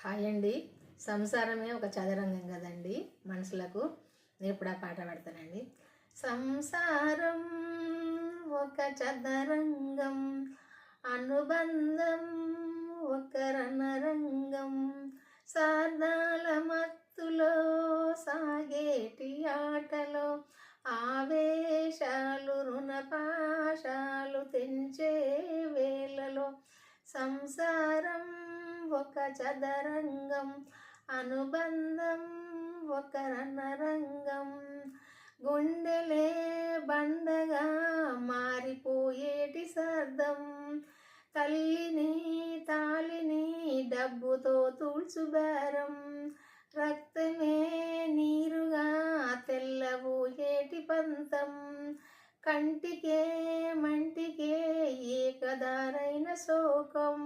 Hi అండి. సంసారమే ఒక చదరంగం కదండి మనుషులకు. నేను ఇప్పుడు ఆ పాట పాడతానండి. సంసారం ఒక చదరంగం, అనుబంధం ఒక రణరంగం, సార్దాల మత్తులో సాగేటి ఆటలో ఆవేశాలు రుణపాశాలు తెంచే వేళలో సంసారం ఒక చదరంగం, అనుబంధం ఒక రణరంగం, గుండెలే బండగా మారిపోయేటి సర్దం, తల్లిని తాలిని డబ్బుతో తూల్చుబేరం, రక్తమే నీరుగా తెల్లబోయేటి పంతం, కంటికే మంటికే ఏకదారైన శోకం.